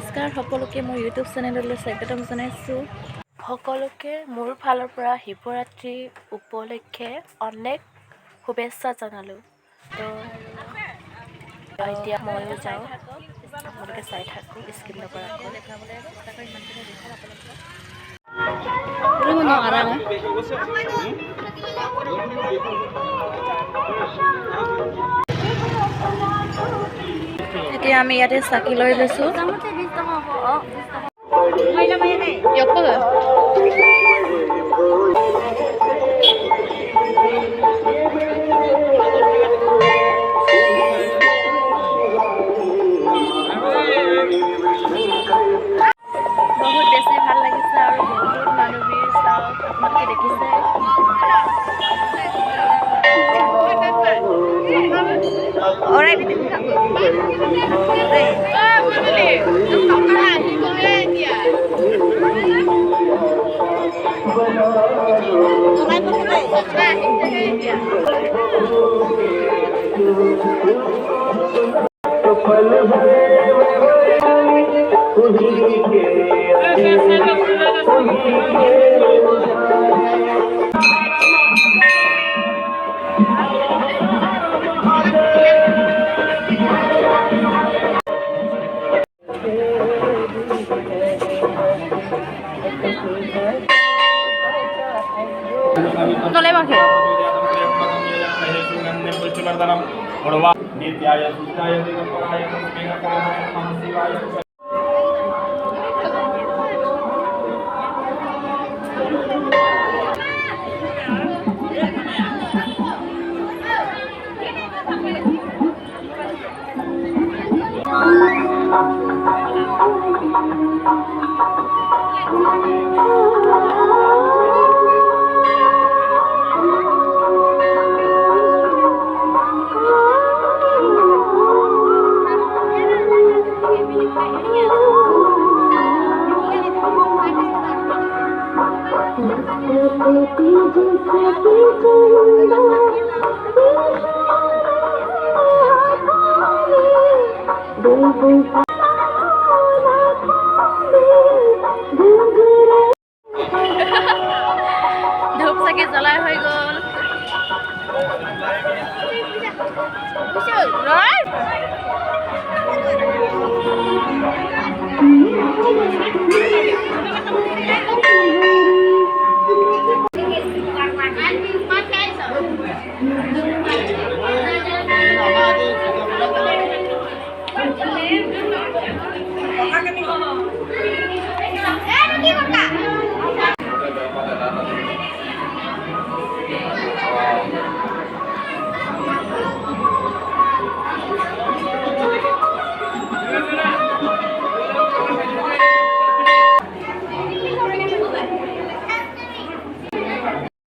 নমস্কাৰ সকলোকে মোৰ ইউটিউব চেনেললৈ স্বাগতম জনাইছোঁ। সকলোকে মোৰ ফালৰ পৰা শিৱৰাত্ৰি উপলক্ষে অনেক শুভেচ্ছা জনালোঁ। তো এতিয়া ময়ো যাওঁ, আপোনালোকে চাই থাকোঁ, স্কিপ নকৰাকৈ। দেখাবলৈ চেষ্টা কৰি ইমানখিনি দেখাম আপোনালোকক। এতিয়া আমি ইয়াতে চাকি লৈ লৈছোঁ। বহুত বেছি ভাল লাগিছে আৰু বহুত মানুহ ভিৰ চাওক, আপোনালোকে দেখিছে।